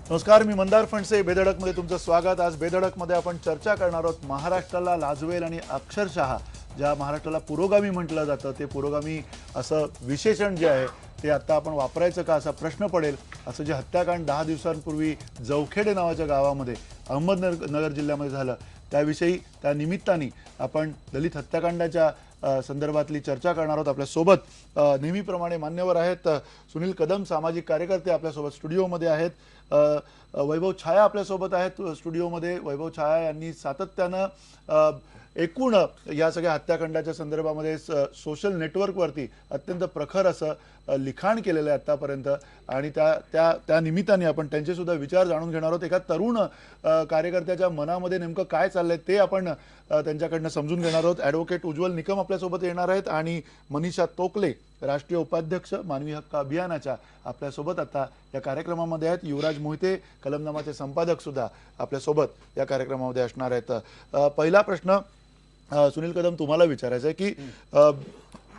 नमस्कार, मी मंदार फणसे. बेधडकमध्ये तुमचं स्वागत. आज बेधडकमध्ये आपण चर्चा करणार आहोत महाराष्ट्राला लाजवेल आणि अक्षरशः ज्या महाराष्ट्राला पुरोगामी म्हटलं जातं ते पुरोगामी असं विशेषण जे आहे ते आता आपण वापरायचं का असा प्रश्न पडेल. असं जे हत्याकांड 10 दिवसांपूर्वी जवखेडे नावाच्या गावामध्ये अहमदनगर जिल्ह्यामध्ये झालं त्याविषयी त्या निमित्ताने आपण दलित हत्याकांडाच्या संदर्भातली चर्चा करणार आहोत. आपल्यासोबत नेहमीप्रमाणे मान्यवर आहेत. सुनील कदम सामाजिक कार्यकर्ते आपल्यासोबत स्टुडिओमध्ये आहेत. वैभव छाया आपल्यासोबत आहेत स्टुडिओमध्ये. वैभव छाया यांनी सातत्यानं एकूण या सगळ्या हत्याकांडाच्या संदर्भामध्ये सोशल नेटवर्कवरती अत्यंत प्रखर असं लिखाण केलेलं आहे आतापर्यंत आणि त्या निमित्ताने आपण त्यांचे सुद्धा विचार जाणून घेणार आहोत. एका तरुण कार्यकर्त्याच्या मनामध्ये नेमकं काय चाललंय ते आपण त्यांच्याकडनं समजून घेणार आहोत. ॲडव्होकेट उज्ज्वल निकम आपल्यासोबत येणार आहेत आणि मनीषा तोकले राष्ट्रीय उपाध्यक्ष मानवी हक्क अभियानाच्या आपल्यासोबत आता या कार्यक्रमामध्ये आहेत. युवराज मोहिते कलमनामाचे संपादक सुद्धा आपल्यासोबत या कार्यक्रमामध्ये असणार आहेत. पहिला प्रश्न सुनील कदम तुम्हाला विचारायचं आहे की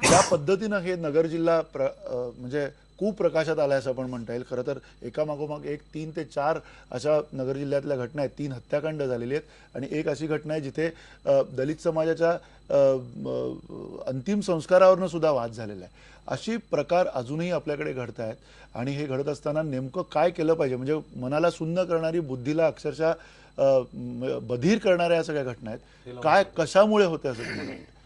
ज्या पद्धतीनं हे नगर जिल्हा म्हणजे कुप्रकाशात आलाय असं आपण म्हणता येईल. खरं तर एकामागोमाग एक 3 ते 4 अशा नगर जिल्ह्यातल्या घटना आहेत. 3 हत्याकांड झालेली आहेत आणि एक अशी घटना आहे जिथे दलित समाजाच्या अंतिम संस्कारावरनं सुद्धा वाद झालेला आहे. अशी प्रकार अजूनही आपल्याकडे घडत आहेत आणि हे घडत असताना नेमकं काय केलं पाहिजे. म्हणजे मनाला सुन्न करणारी, बुद्धीला अक्षरशः बधीर करणाऱ्या या सगळ्या घटना आहेत. काय कशामुळे होते असं तुम्हाला वाटतं?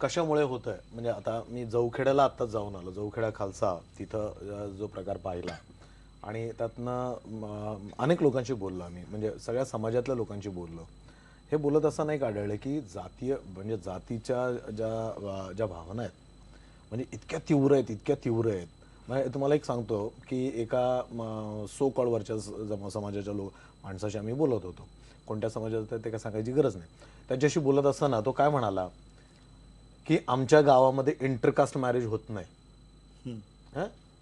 कशामुळे होत आहे म्हणजे आता मी जवखेड्याला आत्ताच जाऊन आलो. जवखेडा खालसा तिथं जो प्रकार पाहिला आणि त्यातनं अनेक लोकांशी बोललो आम्ही, म्हणजे सगळ्या समाजातल्या लोकांशी बोललो. हे बोलत असताना एक आढळलं की जातीय म्हणजे जातीच्या ज्या भावना आहेत म्हणजे इतक्या तीव्र आहेत. म्हणजे तुम्हाला एक सांगतो की एका सो कॉल्ड वरच्या समाजाच्या माणसाशी आम्ही बोलत होतो. कोणत्या समाजात ते काय सांगायची गरज नाही. त्याच्याशी बोलत असताना तो काय म्हणाला की आमच्या गावामध्ये इंटरकास्ट मॅरेज होत नाही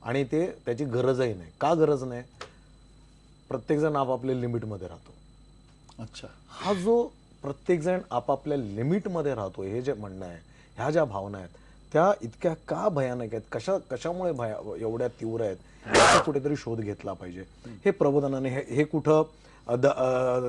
आणि त्याची गरजही नाही. का गरज नाही? प्रत्येक जण आपापल्या लिमिटमध्ये राहतो. अच्छा, हा जो प्रत्येक जण आपापल्या लिमिटमध्ये राहतो हे जे म्हणणं आहे, ह्या ज्या भावना आहेत त्या इतक्या का भयानक आहेत, कशामुळे एवढ्या तीव्र आहेत, याचा कुठेतरी शोध घेतला पाहिजे. हे प्रबोधनाने हे कुठं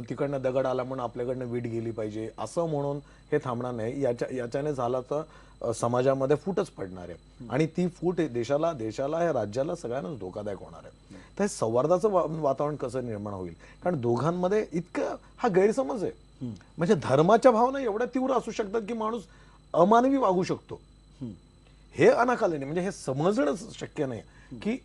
तिकडनं दगड आला म्हणून आपल्याकडनं वीट गेली पाहिजे असं म्हणून हे थांबणार नाही. याच्याने झाला तर समाजामध्ये फूटच पडणार आहे आणि ती फूट देशाला या राज्याला सगळ्यांनाच धोकादायक होणार आहे. तर हे संवादाचं वातावरण कसं निर्माण होईल? कारण दोघांमध्ये इतकं हा गैरसमज आहे. म्हणजे धर्माच्या भावना एवढ्या तीव्र असू शकतात की माणूस अमानवी वागू शकतो. हे अनाकालीन म्हणजे हे समजणं शक्य नाही की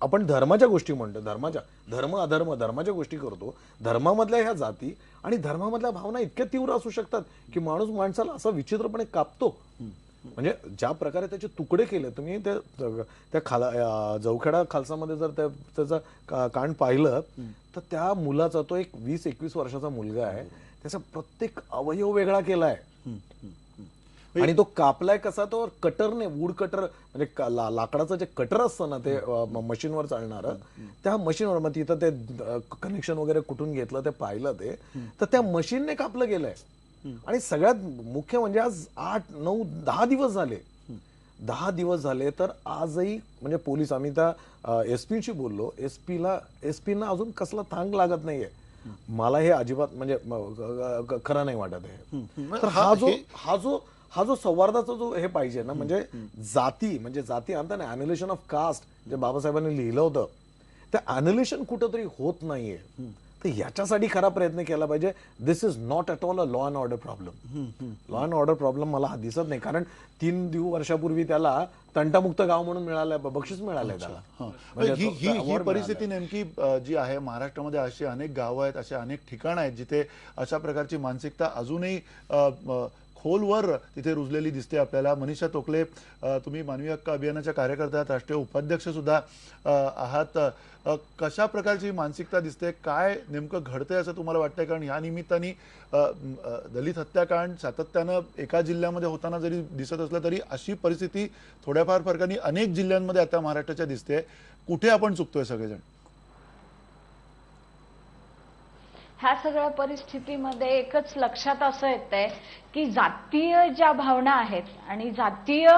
आपण धर्माच्या गोष्टी म्हणतो, धर्म अधर्म धर्माच्या गोष्टी करतो. धर्मामधल्या ह्या जाती आणि धर्मामधल्या भावना इतक्या तीव्र असू शकतात की माणूस माणसाला असा विचित्रपणे कापतो. म्हणजे ज्या प्रकारे त्याचे तुकडे केले तुम्ही त्या जवखेडा खालसामध्ये जर त्याचा कांड पाहिलं तर त्या मुलाचा, तो एक 20-21 वर्षाचा मुलगा आहे, त्याचा प्रत्येक अवयव वेगळा केलाय आणि तो कापलाय कसा? तो कटरने, वूड कटर म्हणजे लाकडाचं जे कटर असतं ना ते मशीनवर चालणारं, त्या मशीनवर मग तिथं ते कनेक्शन वगैरे कुठून घेतलं ते पाहिलं ते तर त्या मशीनने कापलं गेलंय. आणि सगळ्यात मुख्य म्हणजे आज 8, 9, 10 दिवस झाले. 10 दिवस झाले तर आजही म्हणजे पोलीस, आम्ही त्या एसपीशी बोललो, एसपीना अजून कसला थांग लागत नाहीये. मला हे अजिबात म्हणजे खरं नाही वाटत आहे. तर हा जो संवादाचा जो हे पाहिजे ना, म्हणजे जाती आणता ना, अॅन्युलेशन ऑफ कास्ट जे बाबासाहेबांनी लिहिलं होतं, ते अॅन्युलेशन कुठंतरी होत नाहीये. तर याच्यासाठी खरा प्रयत्न केला पाहिजे. This is not at all a law and order problem. Law and order problem मला दिसत नाही. कारण 3 वर्षापूर्वी त्याला तंटामुक्त गाव म्हणून मिळालं, बक्षीस मिळालंय त्याला. ही परिस्थिती नेमकी जी आहे महाराष्ट्रामध्ये, अशी अनेक गावं आहेत, असे अनेक ठिकाणं आहेत जिथे अशा प्रकारची मानसिकता अजूनही खोलवर तिथे रुजलेली दिसते आपल्याला. मनीषा तोकले, तुम्ही मानवी हक्क अभियानाच्या कार्यकर्त्या आहात, राष्ट्रीय उपाध्यक्ष सुद्धा आहात. कशा प्रकारची मानसिकता दिसते, काय नेमकं घडतंय असं तुम्हाला वाटतंय? कारण ह्या निमित्ताने दलित हत्याकांड सातत्यानं एका जिल्ह्यामध्ये होताना जरी दिसत असलं तरी अशी परिस्थिती थोड्याफार फरकाने अनेक जिल्ह्यांमध्ये आता महाराष्ट्राच्या दिसते. कुठे आपण चुकतोय सगळेजण? ह्या सगळ्या परिस्थितीमध्ये एकच लक्षात असं येतंय की जातीय ज्या भावना आहेत आणि जातीय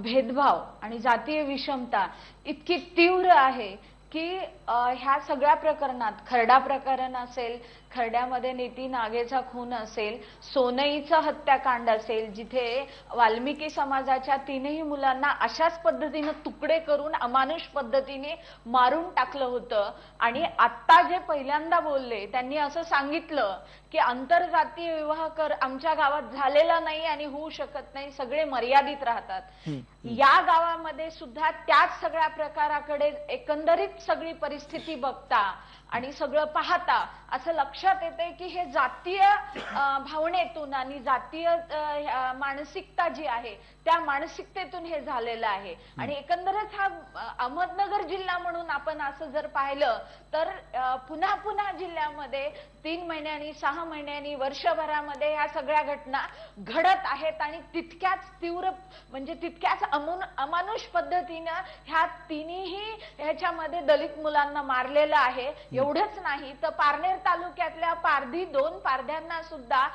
भेदभाव आणि जातीय विषमता इतकी तीव्र आहे की ह्या सगळ्या प्रकरणात, खर्डा प्रकरण असेल, खर्ड्यामध्ये नीती नागेचा खून असेल, सोनईचं हत्याकांड असेल, जिथे वाल्मिकी समाजाच्या 3ही मुलांना अशाच पद्धतीने तुकडे करून अमानुष पद्धतीने मारून टाकलं होतं. आणि आता जे पहिल्यांदा बोलले त्यांनी असं सांगितलं की आंतरजातीय विवाह कर आमच्या गावात झालेला नाही आणि होऊ शकत नाही, सगळे मर्यादित राहतात. या गावामध्ये सुद्धा त्याच सगळ्या प्रकाराकडे एकंदरीत सगळी परिस्थिती बघता आणि सगळं पाहता असं लक्षात येते की हे जातीय भावनेतून आणि जातीय मानसिकता जी आहे त्या मानसिकतेतून हे झालेलं आहे. आणि एकंदरच हा अहमदनगर जिल्हा म्हणून आपण असं जर पाहिलं तर पुन्हा पुन्हा जिल्ह्यामध्ये 3 महिन्यांनी, 6 महिन्यांनी, वर्षभरामध्ये ह्या सगळ्या घटना घडत आहेत आणि तितक्याच तीव्र म्हणजे तितक्याच अमानुष पद्धतीनं ह्या तिन्ही ह्याच्यामध्ये दलित मुलांना मारलेलं आहे. एवढंच नाही तर पारनेर तालुक्यातल्या पारधी 2 पारध्यांना सुद्धा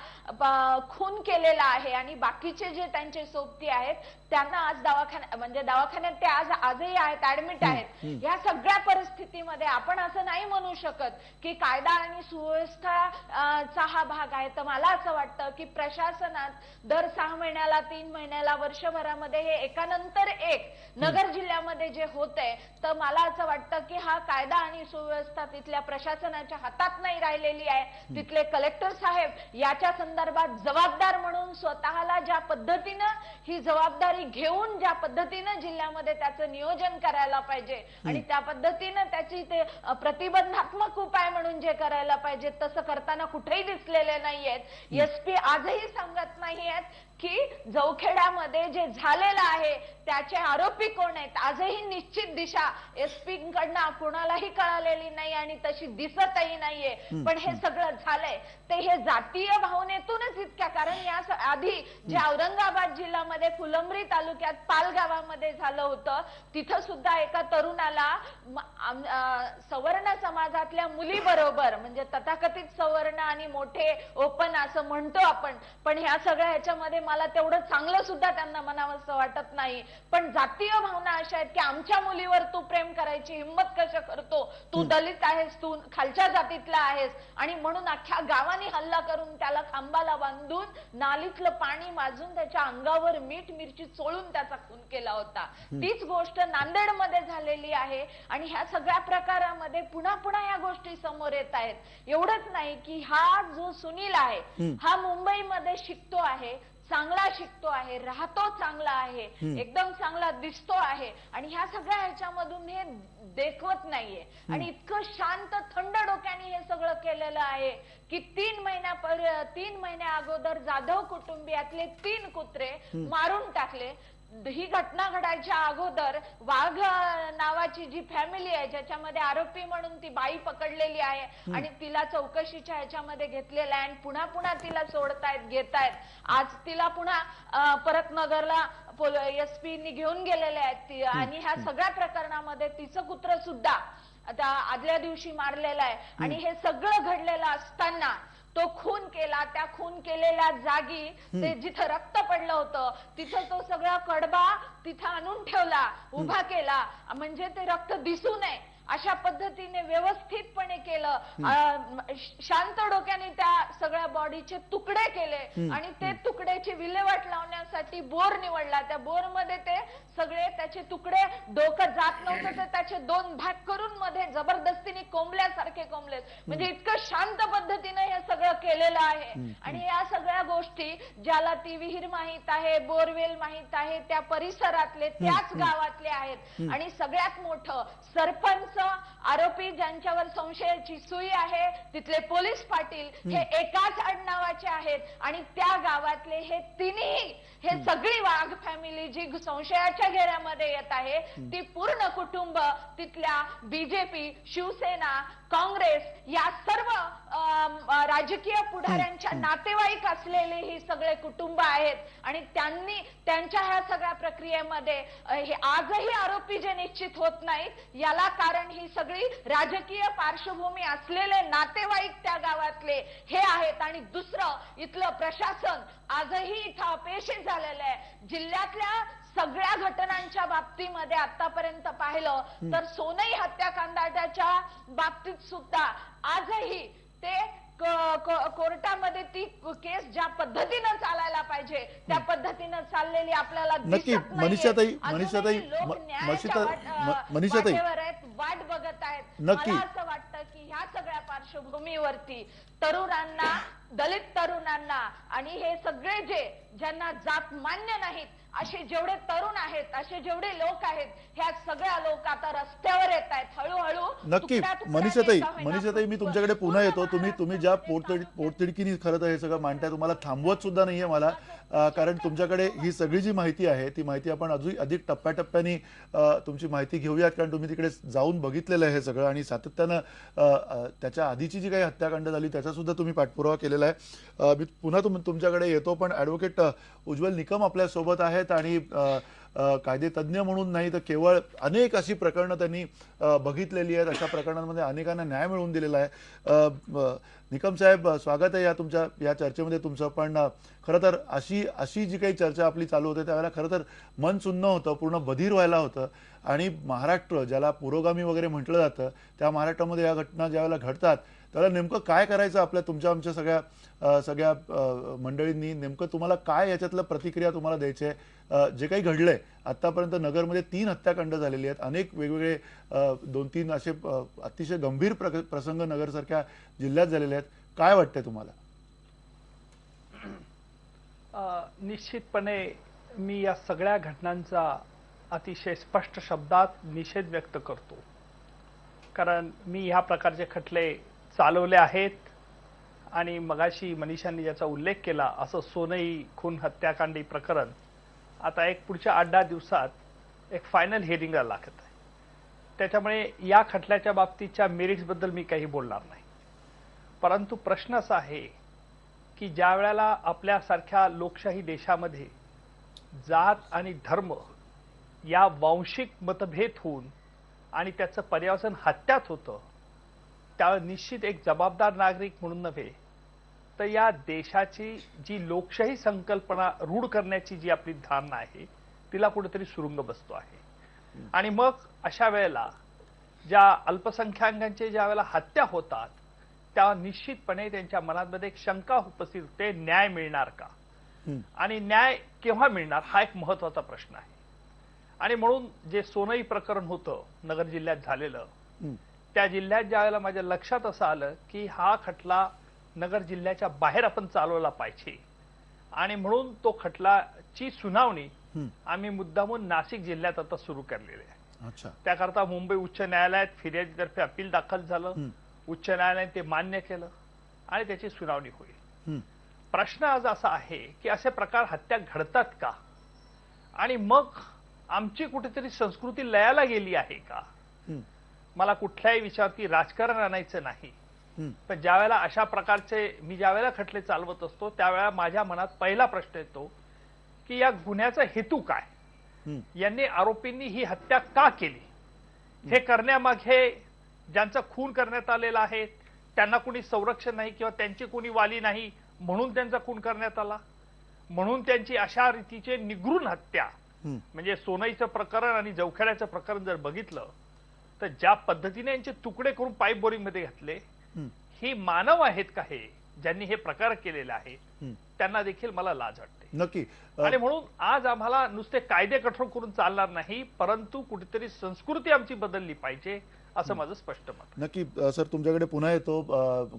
खून केलेला आहे आणि बाकीचे जे त्यांचे सोबती आहेत त्यांना आज दवाखान्यात ते आजही आहेत, ऍडमिट आहेत. या सगळ्या परिस्थितीमध्ये आपण असं नाही म्हणू शकत की कायदा आणि सुव्यवस्था हा भाग आहे. तर मला असं वाटतं की प्रशासनात दर 6 महिन्याला, 3 महिन्याला, वर्षभरामध्ये हे एकानंतर एक नगर जिल्ह्यामध्ये जे होतंय तर मला असं वाटतं की हा कायदा आणि सुव्यवस्था तिथल्या प्रशासनाच्या हातात नाही राहिलेली आहे. तिथले कलेक्टर साहेब याच्या संदर्भात जबाबदार म्हणून स्वतःला ज्या पद्धतीनं ही जबाबदारी घेऊन ज्या पद्धतीनं जिल्ह्यामध्ये त्याचं नियोजन करायला पाहिजे आणि त्या पद्धतीनं त्याची ते प्रतिबंधात्मक उपाय म्हणून जे करायला पाहिजे तसं करताना कुठेही दिसलेले नाहीयेत. एसपी आजही सांगत नाहीयेत की जवखेड्यामध्ये जे झालेलं आहे त्याचे आरोपी कोण आहेत. आजही निश्चित दिशा एसपींकडनं कोणालाही कळालेली नाही आणि तशी दिसतही नाहीये. पण हे सगळं झालंय ते हे जातीय भावनेतूनच इतक्या, कारण या आधी जे औरंगाबाद जिल्ह्यामध्ये फुलंब्री तालुक्यात पाल गावामध्ये झालं होतं तिथं सुद्धा एका तरुणाला सवर्ण समाजातल्या मुलीबरोबर, म्हणजे तथाकथित सवर्ण आणि मोठे ओपन असं म्हणतो आपण, पण ह्या सगळ्या ह्याच्यामध्ये मला तेवढं चांगलं सुद्धा त्यांना म्हणावंसं वाटत नाही. पण जातीय भावना अशा आहेत की आमच्या मुलीवर तू प्रेम करायची हिंमत कशा करतो, तू दलित आहेस, तू खालच्या जातीतला आहेस, आणि म्हणून अख्ख्या गावाने हल्ला करून त्याला खांबाला बांधून नालीतलं पाणी माजून त्याच्या अंगावर मीठ मिरची चोळून त्याचा खून केला होता. तीच गोष्ट नांदेडमध्ये झालेली आहे आणि ह्या सगळ्या प्रकारामध्ये पुन्हा पुन्हा या गोष्टी समोर येत आहेत. एवढंच नाही की हा जो सुनील आहे हा मुंबईमध्ये शिकतो आहे, चांगला शिकतो आहे, राहतो चांगला आहे, एकदम चांगला दिसतो आहे आणि ह्या सगळ्या ह्याच्यामधून हे देखवत नाहीये. आणि इतकं शांत थंड डोक्याने हे सगळं केलेलं आहे की 3 महिन्या अगोदर जाधव कुटुंबियातले 3 कुत्रे मारून टाकले. ही घटना घडायच्या अगोदर वाघ नावाची जी फॅमिली आहे ज्याच्यामध्ये आरोपी म्हणून ती बाई पकडलेली आहे आणि तिला चौकशीच्या ह्याच्यामध्ये घेतलेलं आहे आणि पुन्हा पुन्हा तिला सोडतायत, घेतायत. आज तिला पुन्हा परत नगरला एसपीनी घेऊन गेलेले आहेत आणि ह्या सगळ्या प्रकरणामध्ये तिचं कुत्र सुद्धा आता आदल्या दिवशी मारलेलं आहे. आणि हे सगळं घडलेलं असताना तो खून केला, त्या खून केलेल्या जागी ते जिथं रक्त पडलं होतं तिथं तो सगळा कडबा तिथं आणून ठेवला, उभा केला, म्हणजे ते रक्त दिसू नये अशा पद्धतीने व्यवस्थितपणे केलं. शांत डोक्याने त्या सगळ्या बॉडीचे तुकडे केले आणि ते तुकड्याची विल्हेवाट लावण्यासाठी बोर निवडला. त्या बोर मध्ये ते सगळे त्याचे तुकडे, डोकं जात नव्हतं तर त्याचे 2 भाग करून मध्ये जबरदस्तीने कोंबल्यासारखे कोंबले. म्हणजे इतकं शांत पद्धतीने हे सगळं केलेलं आहे. आणि या सगळ्या गोष्टी ज्याला ती विहीर माहित आहे, बोरवेल माहित आहे, त्या परिसरातले त्याच गावातले आहेत. आणि सगळ्यात मोठं सरपंच, आरोपी ज्यांच्यावर संशयाची सुई आहे तिथले पोलीस पाटील हे एकाच आडनावाचे आहेत आणि त्या गावातले हे तिन्ही, हे सगळी वाघ फॅमिली जी संशयाच्या घेऱ्यामध्ये येत आहे ती पूर्ण कुटुंब तिथल्या बीजेपी, शिवसेना, काँग्रेस या सर्व राजकीय पुढाऱ्यांच्या नातेवाईक असलेले ही सगळे कुटुंब आहेत. आणि त्यांनी त्यांच्या ह्या सगळ्या प्रक्रियेमध्ये हे आजही आरोपी जे निश्चित होत नाहीत याला कारण ही सगळी राजकीय पार्श्वभूमी असलेले नातेवाईक त्या गावातले हे आहेत. आणि दुसरं, इथलं प्रशासन आजही इथं अपयशी झालेलं आहे. जिल्ह्यातल्या सगळ्या घटनांच्या बाबतीमध्ये आतापर्यंत पाहिलं तर सोनई हत्याकांडाच्या बाबतीत सुद्धा आजही ते कोर्टामध्ये ती केस ज्या पद्धतीनं चालायला पाहिजे त्या पद्धतीनं चाललेली आपल्याला नक्की दिसत नाहीये. मनीषाताई अजूनही लोक न्यायाच्या मनीषाताई वाटेवर आहेत, वाट बघत आहेत. नक्की. मला असं वाटतं की ह्या सगळ्या पार्श्वभूमीवरती तरुणांना, दलित तरुणांना आणि हे सगळे ज्यांना जात मान्य नाहीत असे जेवढे तरुण आहेत, असे जेवढे लोक आहेत, ह्या सगळ्या लोक आता रस्त्यावर येत आहेत हळूहळू. नक्की मनीषाताई मी तुमच्याकडे पुन्हा येतो. तुम्ही ज्या पोटतिडकीने खरं तर हे सगळं मांडताय, तुम्हाला थांबवत सुद्धा नाहीये मला, कारण तुमच्याकडे ही सगळी जी माहिती आहे ती माहिती आपण अजून अधिक टप्प्याटप्प्याने तुमची माहिती घेऊयात, कारण तुम्ही तिकडे जाऊन बघितलेलं आहे हे सगळं आणि सातत्यानं त्याच्या आधीची जी काही हत्याकांड झाली त्याचा सुद्धा तुम्ही पाठपुरावा केलेला आहे. मी पुन्हा तुमच्याकडे येतो, पण ॲडव्होकेट उज्ज्वल निकम आपल्या सोबत आहेत आणि कायदे तज्ज्ञ म्हणून नाही तर केवळ अनेक अशी प्रकरणं त्यांनी बघितलेली आहेत. अशा प्रकरणांमध्ये अनेकांना न्याय मिळवून दिलेला आहे. निकम साहेब, स्वागत आहे तुमच्या या चर्चेमध्ये तुमचं. पण खरं तर अशी जी काही चर्चा आपली चालू होते त्यावेळेला खरं तर मन सुन्न होतं, पूर्ण बधीर व्हायला होतं. आणि महाराष्ट्र ज्याला पुरोगामी वगैरे म्हटलं जातं त्या महाराष्ट्रामध्ये या घटना ज्यावेळेला घडतात त्यावेळेला नेमकं काय करायचं आमच्या सगळ्या मंडळींनी, नेमकं तुम्हाला काय याच्यातलं प्रतिक्रिया तुम्हाला द्यायची आहे? जे काही घडलंय आतापर्यंत नगरमध्ये 3 हत्याकांड झालेली आहेत, अनेक वेगवेगळे 2-3 असे अतिशय गंभीर प्रसंग नगरसारख्या जिल्ह्यात झालेले आहेत. काय वाटतंय तुम्हाला? निश्चितपणे मी या सगळ्या घटनांचा अतिशय स्पष्ट शब्दात निषेध व्यक्त करतो, कारण मी ह्या प्रकारचे खटले चालवले आहेत. आणि मगाशी मनीषांनी ज्याचा उल्लेख केला असं सोनई खून हत्याकांडी प्रकरण आता एक पुढच्या 8-10 दिवसात एक फायनल हिअरिंगला लागत आहे. त्याच्यामुळे या खटल्याच्या बाबतीच्या मेरिट्सबद्दल मी काही बोलणार नाही. परंतु प्रश्न असा आहे की ज्या वेळेला आपल्यासारख्या लोकशाही देशामध्ये जात आणि धर्म या वांशिक मतभेद होऊन आणि त्याचं पर्यावसन हत्यात होतं, त्यावेळेस निश्चित एक जबाबदार नागरिक म्हणून नव्हे तर या देशाची जी लोकशाही संकल्पना रूढ करण्याची जी आपली धारणा आहे तिला कुठेतरी सुरुंग बसतो आहे. आणि मग अशा वेळेला ज्या अल्पसंख्याकांचे ज्या वेळेला हत्या होतात तेव्हा निश्चितपणे त्यांच्या मनामध्ये एक शंका उपस्थित होते, न्याय मिळणार का आणि न्याय केव्हा मिळणार हा एक महत्वाचा प्रश्न आहे. आणि म्हणून जे सोनई प्रकरण होतं नगर जिल्ह्यात झालेलं, त्या जिल्ह्यात ज्यावेळेला माझ्या लक्षात असं आलं की हा खटला नगर जिल्ह्याच्या बाहेर आपण चालवला पाहिजे आणि म्हणून तो खटलाची सुनावणी आम्ही मुद्दामून नाशिक जिल्ह्यात आता सुरू केलेली आहे. त्याकरता मुंबई उच्च न्यायालयात फिर्यादीतर्फे अपील दाखल झालं, उच्च न्यायालयाने ते मान्य केलं आणि त्याची सुनावणी होईल. प्रश्न आज असा आहे की असे प्रकार हत्या घडतात का आणि मग आमची कुठेतरी संस्कृती लयाला गेली आहे का? मला कुठल्याही विचारावरती राजकारण आणायचं नाही, पण ज्या वेळेला अशा प्रकारचे मी ज्या वेळेला खटले चालवत असतो त्यावेळेला माझ्या मनात पहिला प्रश्न येतो की या गुन्ह्याचा हेतू काय, यांनी आरोपींनी ही हत्या का केली, हे करण्यामागे ज्यांचा खून करण्यात आलेला आहे त्यांना कोणी संरक्षण नाही किंवा त्यांची कोणी वाली नाही म्हणून त्यांचा खून करण्यात आला, म्हणून त्यांची अशा रीतीचे निगृण हत्या. म्हणजे सोनईचं प्रकरण आणि जवखेड्याचं प्रकरण जर बघितलं तर ज्या पद्धतीने यांचे तुकडे करून पाईप बोरिंग मध्ये घातले, ही मानव आहेत का हे ज्यांनी हे प्रकार केलेले आहेत, त्यांना देखील मला लाज वाटते. नक्की. आणि म्हणून आज आम्हाला नुसते कायदे कठोर करून चालणार नाही, परंतु कुठेतरी संस्कृती आमची बदलली पाहिजे असं माझं स्पष्ट मत. नक्की सर, तुमच्याकडे पुन्हा येतो.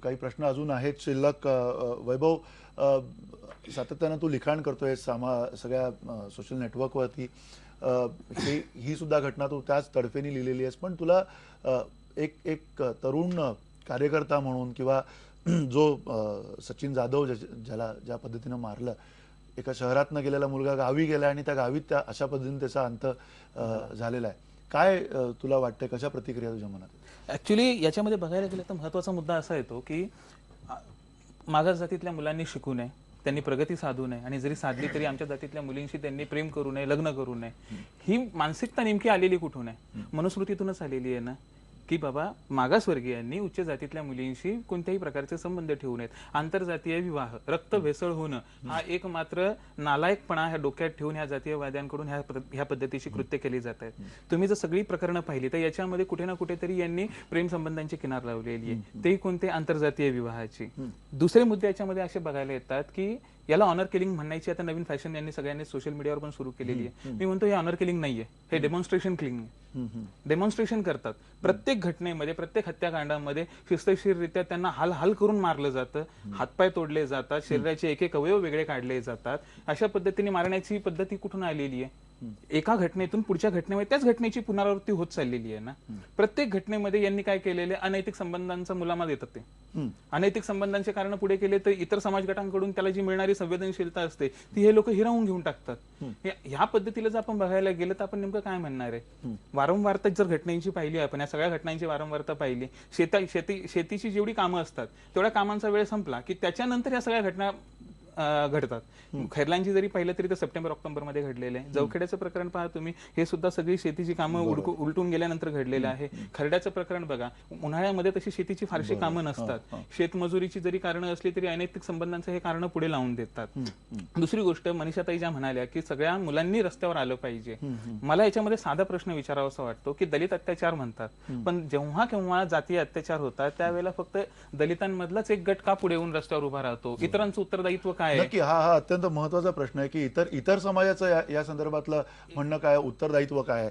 काही प्रश्न अजून आहेत शिल्लक. वैभव, सातत्यानं तू लिखाण करतोय सगळ्या सोशल नेटवर्कवरती. ही सुद्धा घटना तू त्याच तडफेने लिहिलेली आहेस, पण तुला एक तरुण कार्यकर्ता म्हणून किंवा जो सचिन जाधव ज्या पद्धतीनं मारलं, एका शहरातनं गेलेला मुलगा गावी गेला आणि त्या गावीत अशा पद्धतीने त्याचा अंत झालेला आहे. काय तुला वाटतंय, कशा प्रतिक्रिया तुझ्या मनात? ऍक्च्युली याच्यामध्ये बघायला गेलं तर महत्वाचा मुद्दा असा येतो की मागास जातीतल्या मुलांनी शिकू नये, त्यांनी प्रगती साधू नये आणि जरी साधली तरी आमच्या जातीतल्या मुलींशी त्यांनी प्रेम करू नये, लग्न करू नये. ही मानसिकता नेमकी आलेली कुठून आहे? मनुस्मृतीतूनच आलेली आहे ना. की बाबा मागासवर्गीयांनी उच्च जातीतल्या मुलींशी कोणत्याही प्रकारचे संबंध ठेवू नयेत. आंतरजातीय विवाह, रक्त भेसळ होणं हा एक मात्र नालायकपणा ह्या डोक्यात ठेवून ह्या जातीयवाद्यांकडून ह्या पद्धतीची कृत्य केली जात आहेत. तुम्ही जर सगळी प्रकरणं पाहिली तर याच्यामध्ये कुठे ना कुठेतरी यांनी प्रेम संबंधांची किनार लावलेली आहे, तेही कोणते आंतरजातीय विवाहाची. दुसरे मुद्दे याच्यामध्ये असे बघायला येतात की याला ऑनर किलिंग म्हणायची आता नवीन फॅशन यांनी सगळ्यांनी सोशल मीडियावर पण सुरू केलेली आहे. मी म्हणतो हे ऑनर किलिंग नाहीये, हे डेमॉन्स्ट्रेशन किलिंग आहे. डेमॉन्स्ट्रेशन करतात. प्रत्येक घटनेमध्ये, प्रत्येक हत्याकांडामध्ये शिस्तशीररित्या त्यांना हाल करून मारलं जातं, हातपाय तोडले जातात, शरीराचे एक एक अवयव वेगळे काढले जातात. अशा पद्धतीने मारण्याची पद्धती कुठून आलेली आहे? एका घटनेतून पुढच्या घटनेमध्ये त्याच घटनेची पुनरावृत्ती होत चाललेली आहे ना. प्रत्येक घटनेमध्ये यांनी काय केलेले, अनैतिक संबंधांचा मुलामा देतात. ते अनैतिक संबंधांचे कारण पुढे केले तर इतर समाज गटांकडून त्याला जी मिळणारी संवेदनशीलता असते ती हे लोक हिरावून घेऊन टाकतात. ह्या पद्धतीला जर आपण बघायला गेलं तर आपण नेमकं काय म्हणणार आहे? वारंवारता जर घटनांची पाहिली, आपण या सगळ्या घटनांची वारंवारता पाहिली, शेतीची जेवढी कामं असतात तेवढ्या कामांचा वेळ संपला की त्याच्यानंतर या सगळ्या घटना घडतात. खैरलांची जरी पाहिलं तरी ते सप्टेंबर ऑक्टोबर मध्ये घडलेलं आहे. जवखेड्याचं प्रकरण पहा तुम्ही, हे सुद्धा सगळी शेतीची कामं उलटून गेल्यानंतर घडलेलं आहे. खरड्याचं प्रकरण बघा, उन्हाळ्यामध्ये तशी शेतीची फारशी कामं नसतात. शेतमजुरीची जरी कारणं असली तरी अनैतिक संबंधांचं हे कारण पुढे लावून देतात. दुसरी गोष्ट, मनीषाताई ज्या म्हणाल्या की सगळ्या मुलांनी रस्त्यावर आलं पाहिजे, मला याच्यामध्ये साधा प्रश्न विचारावासा वाटतो की दलित अत्याचार म्हणतात, पण जेव्हा केव्हा जातीय अत्याचार होतात त्यावेळेला फक्त दलितांमधलाच एक गट का पुढे येऊन रस्त्यावर उभा राहतो? इतरांचं उत्तरदायित्व काय? नक्की हा अत्यंत महत्वाचा प्रश्न आहे की इतर समाजाचं या संदर्भातलं म्हणणं काय, उत्तरदायित्व काय आहे?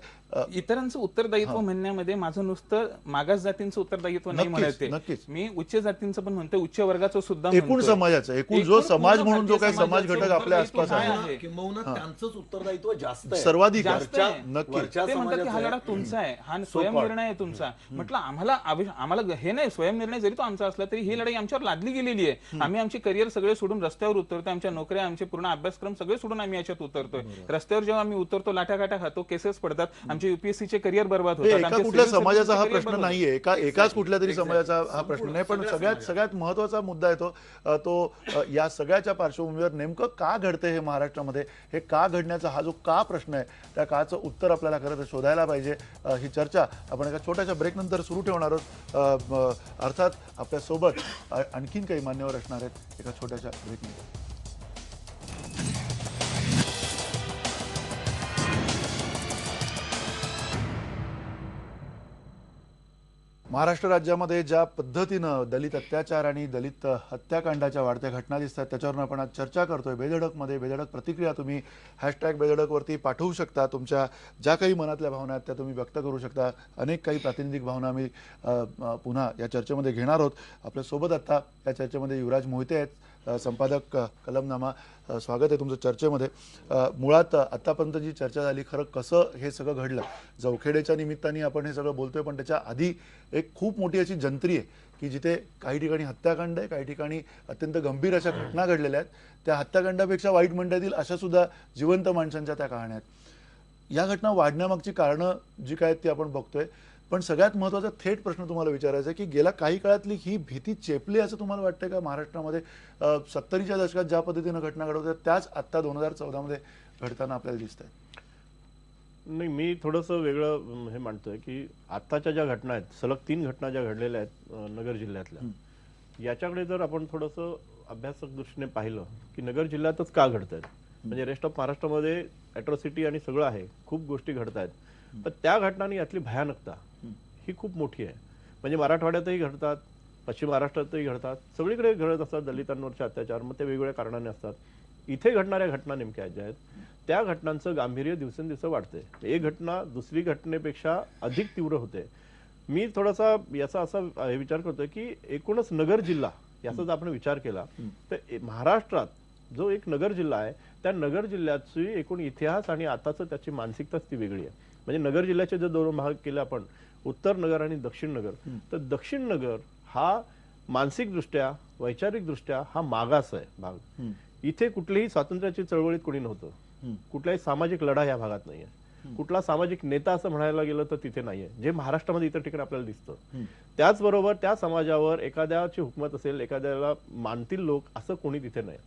इतरांचं उत्तरदायित्व म्हणण्यामध्ये माझं नुसतं मागास जातींचं उत्तरदायित्व नाही म्हणते, मी उच्च जातींचं पण म्हणतोय, उच्च वर्गाचं सुद्धा एकूण समाजाचं, एकूण जो समाज म्हणून जो काही समाज घटक आपल्या आसपास आहे, किंबहुना त्यांचंच उत्तरदायित्व जास्त आहे, सर्वाधिक जास्त आहे. आहे. नक्की ते म्हणतात की हा लढा तुमचा आहे, हा स्वयंनिर्णय आहे तुमचा. म्हटलं आम्हाला हे नाही, स्वयंनिर्णय जरी तो आमचा असला तरी ही लढाई आमच्यावर लादली गेलेली आहे. आम्ही आमची करिअर सगळे सोडून रस्त्यावर उतरतोय, आमच्या नोकऱ्या, आमचे पूर्ण अभ्यासक्रम सगळे सोडून आम्ही याच्यात उतरतोय. रस्त्यावर जेव्हा आम्ही उतरतो, लाटाकाटा खातो, केसेस पडतात, आमचे युपीएससीचे करिअर बर्बाद होतात. एका कुठल्या समाजाचा हा प्रश्न नाहीये, एकाच कुठल्या तरी समाजाचा हा प्रश्न नाही, पण सगळ्यात महत्वाचा मुद्दा आहे तो या सगळ्याच्या पार्श्वभूमीवर नेमकं का घडतंय हे महाराष्ट्रामध्ये, हे का घडण्याचा हा जो का प्रश्न आहे, त्या काचं उत्तर आपल्याला खरं तर शोधायला पाहिजे. ही चर्चा आपण एका छोट्याशा ब्रेक नंतर सुरू ठेवणार आहोत. अर्थात आपल्यासोबत आणखीन काही मान्यवर असणार आहेत एका छोट्याशा ब्रेकनंतर. महाराष्ट्र राज्यामध्ये ज्या पद्धतीनं दलित अत्याचार आणि दलित हत्याकांडाच्या वाढत्या घटना दिसतात त्याच्यावरून आपण आज चर्चा करतोय. बेधडकमध्ये बेधडक प्रतिक्रिया तुम्ही #बेधडकवरती पाठवू शकता. तुमच्या ज्या काही मनातल्या भावना आहेत त्या तुम्ही व्यक्त करू शकता. अनेक काही प्रातिनिधिक भावना आम्ही पुन्हा या चर्चेमध्ये घेणार आहोत. आपल्यासोबत आता या चर्चेमध्ये युवराज मोहिते आहेत, संपादक कलमनामा. स्वागत आहे तुमचं चर्चेमध्ये. मुळात आतापर्यंत जी चर्चा झाली, खरं कसं हे सगळं घडलं, जवखेड्याच्या निमित्ताने आपण हे सगळं बोलतोय, पण त्याच्या आधी एक खूप मोठी अशी जंत्री आहे की जिथे काही ठिकाणी हत्याकांड आहे, काही ठिकाणी अत्यंत गंभीर अशा घटना घडलेल्या आहेत. त्या हत्याकांडापेक्षा वाईट म्हणता येतील अशा सुद्धा जिवंत माणसांच्या त्या कहाण्या आहेत. या घटना वाढण्यामागची कारणं जी काय ती आपण बघतोय, पण सगळ्यात महत्त्वाचा थेट प्रश्न तुम्हाला विचारायचा आहे की गेल्या काही काळातली ही भीती चेपली असं तुम्हाला वाटतंय का महाराष्ट्रामध्ये? 70च्या दशकात ज्या पद्धतीनं घटना घडत होत्या त्याच आत्ता 2014 मध्ये घडताना आपल्याला दिसत आहे. नाही, मी थोडंसं वेगळं हे मांडतोय की आत्ताच्या ज्या घटना आहेत, सलग 3 घटना ज्या घडलेल्या आहेत नगर जिल्ह्यातल्या, याच्याकडे जर आपण थोडंसं अभ्यासक दृष्टीने पाहिलं की नगर जिल्ह्यातच का घडत आहेत, म्हणजे रेस्ट ऑफ महाराष्ट्रामध्ये ॲट्रॉसिटी आणि सगळं आहे, खूप गोष्टी घडत आहेत, पण त्या घटनांनी यातली भयानकता ही खूप मोठी आहे. म्हणजे मराठवाड्यातही घडतात, पश्चिम महाराष्ट्रातही घडतात, सगळीकडे घडत असतात दलितांवरचे अत्याचार. मग ते वेगवेगळ्या कारणाने असतात. इथे घडणाऱ्या घटना नेमक्या ज्या आहेत त्या घटनांचं गांभीर्य दिवसेंदिवस वाढते. एक घटना दुसरी घटनेपेक्षा अधिक तीव्र होते. मी थोडासा याचा असा विचार करतोय की एकूणच नगर जिल्हा याचा जर आपण विचार केला तर महाराष्ट्रात जो एक नगर जिल्हा आहे त्या नगर जिल्ह्याची एकूण इतिहास आणि आताचं त्याची मानसिकताच ती वेगळी आहे. म्हणजे नगर जिल्ह्याचे जर 2 भाग केले आपण, उत्तर नगर आणि दक्षिण नगर, तर दक्षिण नगर हा मानसिकदृष्ट्या वैचारिकदृष्ट्या हा मागास आहे भाग. इथे कुठलीही स्वातंत्र्याची चळवळीत कोणी नव्हतं, कुठलाही सामाजिक लढा या भागात नाहीये, कुठला सामाजिक नेता असं म्हणायला गेलं तर तिथे नाहीये, जे महाराष्ट्रामध्ये इतर ठिकाणी आपल्याला दिसतं. त्याचबरोबर त्या समाजावर एखाद्याची हुकूमत असेल, एखाद्याला मानतील लोक असं कोणी तिथे नाही.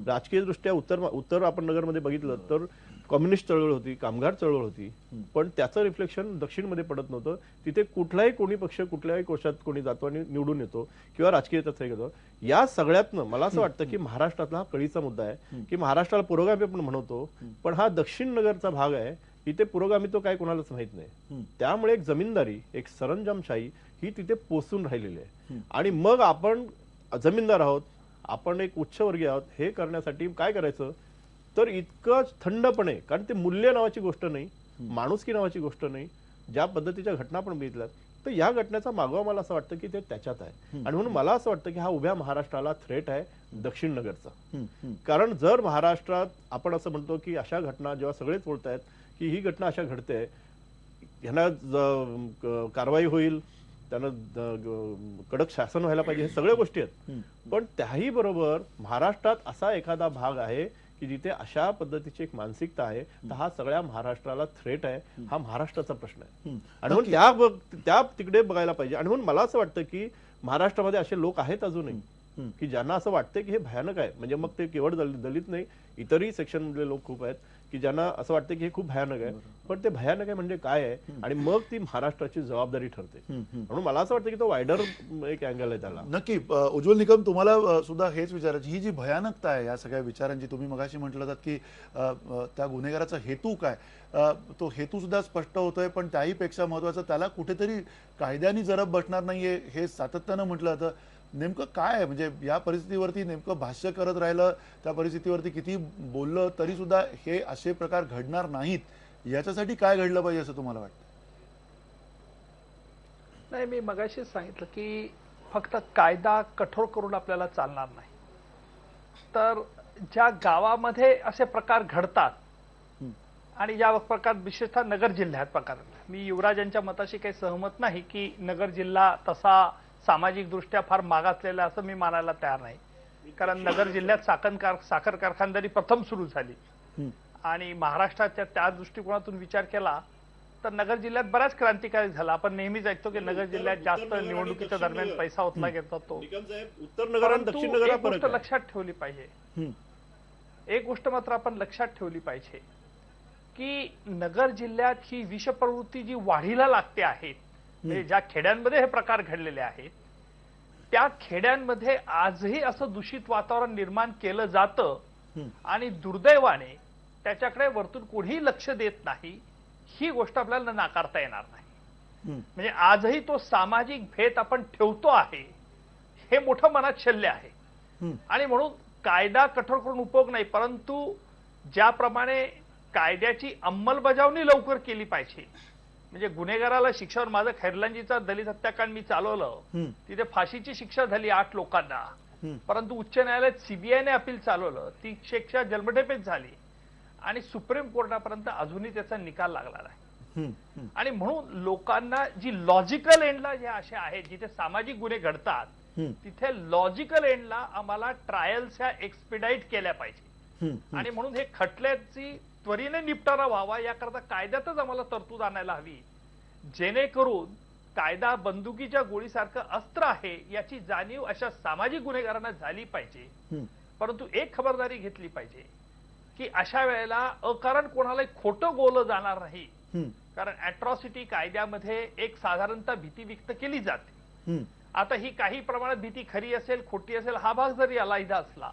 राजकीय दृष्ट्या उत्तर आपण नगरमध्ये बघितलं तर कम्युनिस्ट चळवळ होती, कामगार चळवळ होती, पण त्याचं रिफ्लेक्शन दक्षिणमध्ये पडत नव्हतं. तिथे कुठलाही कोणी पक्ष कुठल्याही कोशात कोणी जातो आणि निवडून येतो किंवा राजकीय तत्व घेतो. या सगळ्यातनं मला असं वाटतं की महाराष्ट्रातला हा कळीचा मुद्दा आहे की महाराष्ट्राला पुरोगामी आपण म्हणतो, पण हा दक्षिण नगरचा भाग आहे, इथे पुरोगामी तो काय कोणालाच माहित नाही. त्यामुळे एक जमीनदारी, एक सरंजामशाही ही तिथे पोचून राहिलेली आहे. आणि मग आपण जमीनदार आहोत, आपण एक उच्चवर्गीय आहोत, हे करण्यासाठी काय करायचं तर इतकं थंडपणे, कारण ते मूल्य नावाची गोष्ट नाही, माणुसकी नावाची गोष्ट नाही, ज्या पद्धतीच्या घटना आपण बघितल्यात, तर या घटनेचा मागोवा मला असं वाटतं की ते त्याच्यात आहे. आणि म्हणून मला असं वाटतं की हा उभ्या महाराष्ट्राला थ्रेट आहे दक्षिण नगरचा. कारण जर महाराष्ट्रात आपण असं म्हणतो की अशा घटना जेव्हा सगळेच बोलतायत की ही घटना अशा घडते, ह्यांना कारवाई होईल, त्यांना कडक शासन व्हायला पाहिजे, हे सगळ्या गोष्टी आहेत. पण त्याही बरोबर महाराष्ट्रात असा एखादा भाग आहे की जिथे अशा पद्धतीची एक मानसिकता आहे, तर हा सगळ्या महाराष्ट्राला थ्रेट आहे. हा महाराष्ट्राचा प्रश्न आहे. आणि म्हणून त्या तिकडे बघायला पाहिजे. आणि म्हणून मला असं वाटतं की महाराष्ट्रामध्ये असे लोक आहेत अजूनही की ज्यांना असं वाटतं की हे भयानक आहे. म्हणजे मग ते केवळ दलित नाही, इतरही सेक्शन मधले लोक खूप आहेत की ज्यांना असं वाटतं की हे खूप भयानक आहे. पण ते भयानक आहे म्हणजे काय आहे, आणि मग ती महाराष्ट्राची जबाबदारी ठरते. म्हणून मला असं वाटतं की तो वायडर एक अँगल आहे त्याला. नक्की. उज्ज्वल निकम, तुम्हाला सुद्धा हेच विचारायची, ही जी भयानकता आहे या सगळ्या विचारांची, तुम्ही मगाशी म्हटलं होतं की त्या गुन्हेगाराचा हेतू काय, तो हेतू सुद्धा स्पष्ट होतोय, पण त्याही पेक्षा महत्वाचं त्याला कुठेतरी कायद्याने जरब बसणार नाहीये हे सातत्यानं म्हटलं जातं. नेमकं काय आहे, म्हणजे या परिस्थितीवरती नेमकं भाष्य करत राहिलं, त्या परिस्थितीवरती किती बोललं तरी सुद्धा हे असे प्रकार घडणार नाहीत, याच्यासाठी काय घडलं पाहिजे असं तुम्हाला वाटतं? नाही, मी मगाशीच सांगितलं की फक्त कायदा कठोर करून आपल्याला चालणार नाही. तर ज्या गावामध्ये असे प्रकार घडतात आणि ज्या प्रकार विशेषतः नगर जिल्ह्यात प्रकार, मी युवराजांच्या मताशी काही सहमत नाही की नगर जिल्हा तसा सामाजिक दृष्ट्या फार मागासलेला असं मी मानायला तयार नाही. कारण नगर जिल्ह्यात साखर कारखानदारी प्रथम सुरू झाली आणि महाराष्ट्राच्या त्या दृष्टिकोनातून विचार केला तर नगर जिल्ह्यात बराच क्रांतिकारी झाला. आपण नेहमीच ऐकतो की नगर जिल्ह्यात जास्त निवडणुकीच्या दरम्यान पैसा ओतला घेत जातो. उत्तर नगर आणि दक्षिण नगर एक गोष्ट लक्षात ठेवली पाहिजे, एक गोष्ट मात्र आपण लक्षात ठेवली पाहिजे की नगर जिल्ह्यात ही विषप्रवृत्ती जी वाढीला लागते आहे, म्हणजे ज्या खेड्यांमध्ये हे प्रकार घडलेले आहेत त्या खेड्यांमध्ये आजही असं दूषित वातावरण निर्माण केलं जातं आणि दुर्दैवाने त्याच्याकडे वरतून कोणीही लक्ष देत नाही. ही गोष्ट आपल्याला नाकारता येणार नाही. म्हणजे आजही तो सामाजिक भेद आपण ठेवतो आहे, हे मोठं मनात शल्य आहे. आणि म्हणून कायदा कठोर करून उपयोग नाही, परंतु ज्याप्रमाणे कायद्याची अंमलबजावणी लवकर केली पाहिजे. म्हणजे गुन्हेगाराला शिक्षावर, माझं खैरलांजीचा दलित हत्याकांड मी चालवलं, तिथे फाशीची शिक्षा झाली 8 लोकांना, परंतु उच्च न्यायालयात सीबीआयने अपील चालवलं, ती शिक्षा जन्मठेपेच झाली आणि सुप्रीम कोर्टापर्यंत अजूनही त्याचा निकाल लागला नाही. आणि म्हणून लोकांना जी लॉजिकल एंडला जे असे आहेत जिथे सामाजिक गुन्हे घडतात, तिथे लॉजिकल एंडला आम्हाला ट्रायल्स ह्या एक्सपिडाईट केल्या पाहिजे. आणि म्हणून हे खटल्याची त्वरेने निपटारा व्हावा याकरता कायद्यातच आम्हाला तरतूद आणायला हवी, जेणेकरून कायदा बंदुकीच्या गोळीसारखं अस्त्र आहे याची जाणीव अशा सामाजिक गुन्हेगारांना झाली पाहिजे. परंतु एक खबरदारी घेतली पाहिजे की अशा वेळेला अकारण कोणाला खोटं बोललं जाणार नाही. कारण अॅट्रॉसिटी कायद्यामध्ये एक साधारणतः भीती व्यक्त केली जाते. आता ही काही प्रमाणात भीती खरी असेल खोटी असेल हा भाग जरी अलहिदा असला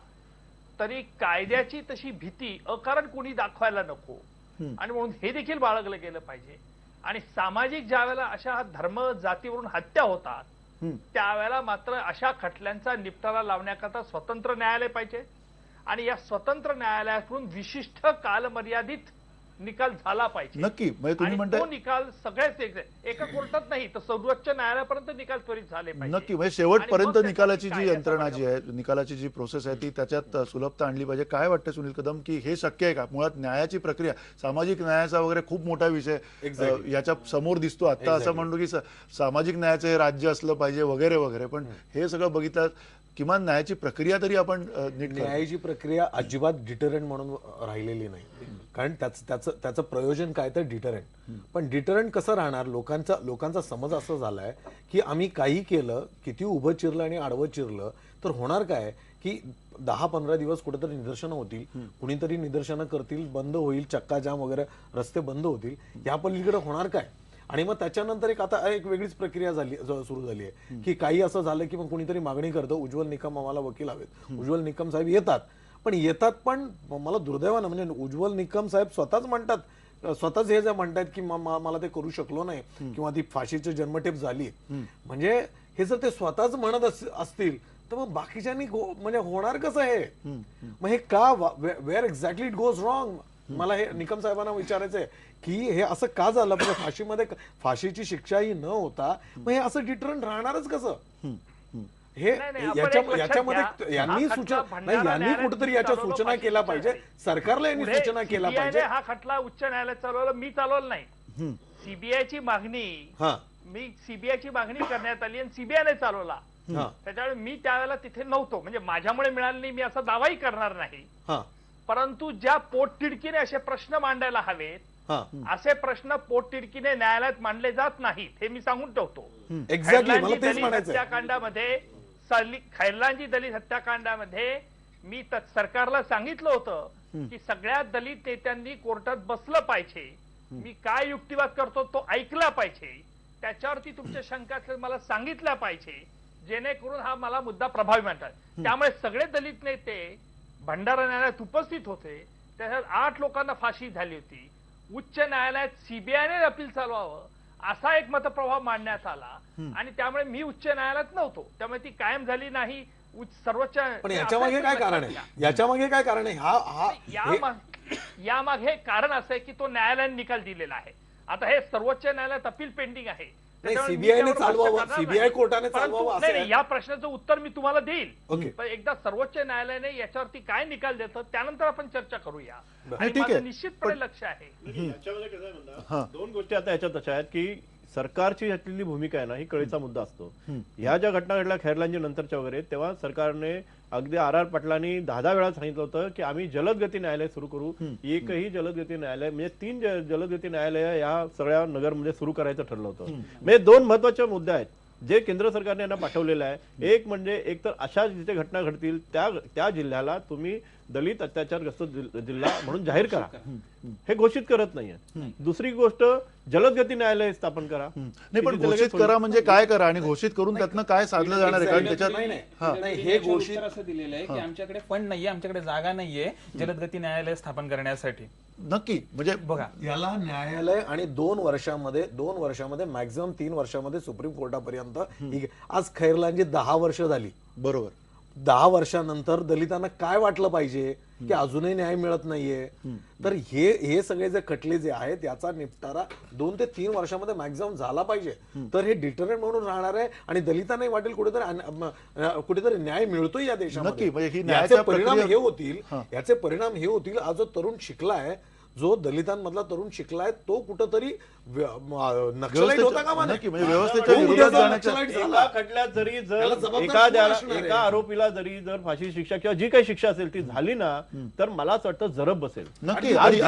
तरी कायद्याची तशी भीती अकारण कोणी दाखवायला नको. आणि म्हणून हे देखील बाळगलं गेलं पाहिजे. आणि सामाजिक ज्या वेळेला अशा धर्म जातीवरून हत्या होतात त्यावेळेला मात्र अशा खटल्यांचा निपटारा लावण्याकरता स्वतंत्र न्यायालय पाहिजे. आणि या स्वतंत्र न्यायालयाकडून विशिष्ट कालमर्यादित निकाल झाला पाहिजे. नक्की. म्हणजे तुम्ही म्हणताय तो निकाल सगळ्याच एका कोर्टात नाही तर सर्वोच्च न्यायालयापर्यंत निकाल त्वरित झाले पाहिजे. नक्की. म्हणजे शेवटपर्यंत निकालाची जी यंत्रणा जी आहे, निकालाची जी प्रोसेस आहे ती त्याच्यात सुलभता आणली पाहिजे. काय वाटतं सुनील कदम की हे शक्य आहे का? मुळात न्यायाची प्रक्रिया, सामाजिक न्यायाचा वगैरे खूप मोठा विषय याच्या समोर दिसतो आता. असं म्हणतो की सामाजिक न्यायाचं हे राज्य असलं पाहिजे वगैरे वगैरे, पण हे सगळं बघितलं किमान न्यायाची प्रक्रिया तरी आपण नीट, न्यायाची प्रक्रिया अजिबात डिटरंट म्हणून राहिलेली नाही. कारण त्याचं प्रयोजन काय तर डिटरंट. पण डिटरंट कसं राहणार? लोकांचा समज असं झालाय की आम्ही काही केलं, किती उभं चिरलं आणि आडवं चिरलं तर होणार काय की 10-15 दिवस कुठेतरी निदर्शनं होतील, कुणीतरी निदर्शनं करतील, बंद होईल, चक्काजाम वगैरे रस्ते बंद होतील, या पलीकडे होणार काय? आणि मग त्याच्यानंतर आता एक वेगळीच प्रक्रिया सुरू झाली आहे की काही असं झालं की मग कुणीतरी मागणी करतं, उज्ज्वल निकम आम्हाला वकील हवेत. उज्ज्वल निकम साहेब येतात पण मला दुर्दैवानं म्हणजे उज्ज्वल निकम साहेब स्वतःच म्हणतात, स्वतःच हे जे म्हणतात की मला ते करू शकलो नाही किंवा ती फाशीची जन्मठेप झाली. म्हणजे हे जर ते स्वतःच म्हणत असतील तर मग बाकीच्यांनी म्हणजे होणार कसं हे? मग हे का, where exactly it goes wrong? मला हे निकम साहेबांना विचारायचंय की हे असं का झालं? म्हणजे फाशीची शिक्षाही न होता मग हे असं डिटरंट राहणारच कसं? हे याच्यामध्ये यांनी कुठेतरी याच्या सूचना केल्या पाहिजे, सरकारला यांनी सूचना केल्या पाहिजे. हा खटला उच्च न्यायालयात चालवला, मी चालवलं नाही. सीबीआयची मागणी करण्यात आली आणि सीबीआयने चालवला. त्याच्यामुळे मी त्यावेळेला तिथे नव्हतो, म्हणजे माझ्यामुळे मिळालं नाही, मी असा दावाही करणार नाही. परंतु ज्या पोटतिडकीने असे प्रश्न मांडायला हवेत, असे प्रश्न पोटतिडकीने न्यायालयात मांडले जात नाहीत, हे मी सांगून ठेवतो. हत्याकांडामध्ये, खैरलांजी दलित हत्याकांडामध्ये मी सरकारला सांगितलं होतं की सगळ्या दलित नेत्यांनी कोर्टात बसलं पाहिजे. मी काय युक्तिवाद करतो तो ऐकला पाहिजे, त्याच्यावरती तुमच्या शंका मला सांगितल्या पाहिजे, जेणेकरून हा मला मुद्दा प्रभावी म्हणतात. त्यामुळे सगळे दलित नेते भंडारा न्यायालयात उपस्थित होते. त्याच्यात 8 लोकांना फाशी झाली होती. उच्च न्यायालयात सीबीआयने अपील चालवावं असा एक मतप्रभाव मांडण्यात आला आणि त्यामुळे मी उच्च न्यायालयात नव्हतो, त्यामुळे ती कायम झाली नाही. सर्वोच्च पण याच्यामागे काय कारण आहे? याच्यामागे काय कारण आहे? यामागे कारण असं आहे की तो न्यायालयाने निकाल दिलेला आहे. आता हे सर्वोच्च न्यायालयात अपील पेंडिंग आहे. सीबीआयने चालवावं, सीबीआय कोर्टाने चालवावं असं या प्रश्नाचं उत्तर मी तुम्हाला देईल. पण एकदा सर्वोच्च न्यायालयाने याच्यावरती काय निकाल देतं त्यानंतर आपण चर्चा करूया. माझं निश्चितपणे लक्ष आहे. याच्यामध्ये कसं आहे म्हणा, 2 गोष्टी आता याच्यात अशा आहेत की सरकारची यातली भूमिका आहे ना, ही कळीचा मुद्दा असतो. ह्या ज्या घटना घडल्या खैरलांजी नंतरच्या वगैरे, तेव्हा सरकारने अगदी RR पाटलांनी 10 वेळा सांगितलं होतं की आम्ही जलदगती न्यायालय सुरू करू. एकही जलदगती न्यायालय म्हणजे 3 जलदगती न्यायालय या सगळ्या नगरमध्ये सुरू करायचं ठरलं होतं. म्हणजे 2 महत्वाचे मुद्दे आहेत जे केंद्र सरकारने यांना पाठवलेलं आहे. एक म्हणजे एकतर अशा जिथे घटना घडतील त्या जिल्ह्याला तुम्ही दलित अत्याचारग्रस्त जिल्हा म्हणून जाहीर करा, हे घोषित करत नाहीये. दुसरी गोष्ट, जलदगती न्यायालय स्थापन करा. नाही, पण घोषित करा म्हणजे काय करा आणि घोषित करून त्यातनं काय साधलं जाणार आहे? कारण त्याच्यात हे घोषित असं दिलेलं आहे की आमच्याकडे फंड नाहीये, आमच्याकडे जागा नाहीये जलदगती न्यायालय स्थापन करण्यासाठी. नक्की, म्हणजे बघा, याला न्यायालय आणि 2 वर्षामध्ये मॅक्झिमम 3 वर्षामध्ये सुप्रीम कोर्टापर्यंत. आज खैरलांची 10 वर्ष झाली, बरोबर. 10 वर्षानंतर दलितांना काय वाटलं पाहिजे की अजूनही न्याय मिळत नाहीये? तर हे सगळे जे खटले जे आहेत याचा निपटारा 2 ते 3 वर्षामध्ये मॅक्झिमम झाला पाहिजे. तर हे डिटरंट म्हणून राहणार आहे आणि दलितांनाही वाटेल कुठेतरी न्याय मिळतोय या देशामध्ये. याचे परिणाम हे होतील. आज जो तरुण शिकलाय, जो दलितांमधला तरुण शिकलाय, तो कुठंतरी नक्षलाईट होता का? नक्की, म्हणजे व्यवस्थेच्या विरोधात जाण्याच्या एका खटल्यात जरी जर एका आरोपीला जरी जर फाशी शिक्षा किंवा जी काही शिक्षा असेल ती झाली ना, तर मला असं वाटतं जरब बसेल. नक्की. आणि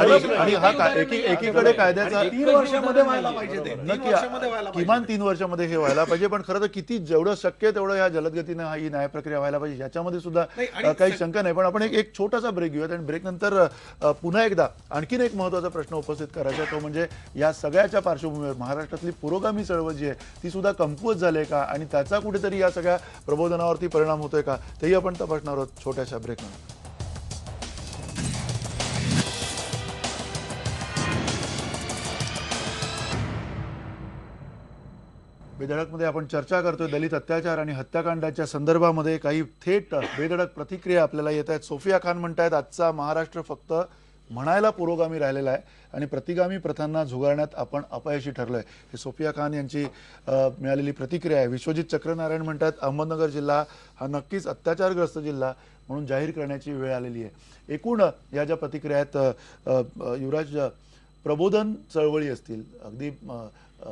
हा एकीकडे कायद्याचा 3 वर्षामध्ये व्हायला पाहिजे ते. नक्की किमान 3 वर्षामध्ये हे व्हायला पाहिजे. पण खरं तर जेवढं शक्य तेवढं या जलदगतीनं ही न्याय प्रक्रिया व्हायला पाहिजे, याच्यामध्ये सुद्धा काही शंका नाही. पण आपण एक छोटासा ब्रेक घेऊयात आणि ब्रेक नंतर पुन्हा एकदा आणखीन एक महत्वाचा प्रश्न उपस्थित करायचा, तो म्हणजे या सगळ्याच्या पार्श्वभूमीवर महाराष्ट्रातली पुरोगामी चळवळ जी आहे ती सुद्धा कमकुवत झाली आहे का आणि त्याचा कुठेतरी या सगळ्या प्रबोधनावरती परिणाम होतोय का, तेही आपण तपासणार आहोत छोट्याशा ब्रेकनंतर. बेधडकमध्ये आपण चर्चा करतोय दलित अत्याचार आणि हत्याकांडाच्या संदर्भामध्ये. काही थेट बेधडक प्रतिक्रिया आपल्याला येत आहेत. सोफिया खान म्हणतायत, आजचा महाराष्ट्र फक्त म्हणायला पुरोगामी राहिलेला आहे आणि प्रतिगामी प्रथांना झुगारण्यात आपण अपयशी ठरलोय. हे सोफिया खान यांची मिळालेली प्रतिक्रिया आहे. विश्वजित चक्रनारायण म्हणतात, अहमदनगर जिल्हा हा नक्कीच अत्याचारग्रस्त जिल्हा म्हणून जाहीर करण्याची वेळ आलेली आहे. एकूण या ज्या प्रतिक्रिया आहेत, युवराज, प्रबोधन चळवळी असतील, अगदी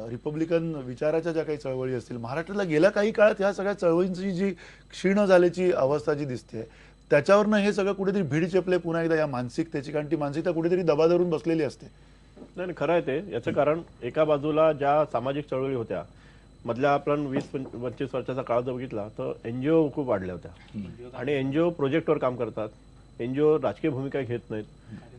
रिपब्लिकन विचाराच्या ज्या काही चळवळी असतील, महाराष्ट्राला गेल्या काही काळात ह्या सगळ्या चळवळींची जी क्षीण झाल्याची अवस्था जी दिसते, त्याच्यावरनं हे सगळं कुठेतरी भीड चेपले पुन्हा एकदा या मानसिकतेची. कारण ती मानसिकता कुठेतरी दबा धरून बसलेली असते. नाही, खरं आहे ते. याचं कारण एका बाजूला ज्या सामाजिक चळवळी होत्या, मधल्या आपण 20-25 वर्षाचा काळ जर बघितला तर एनजीओ खूप वाढल्या होत्या आणि एनजीओ प्रोजेक्टवर काम करतात. एनजीओ राजकीय भूमिका घेत नाहीत.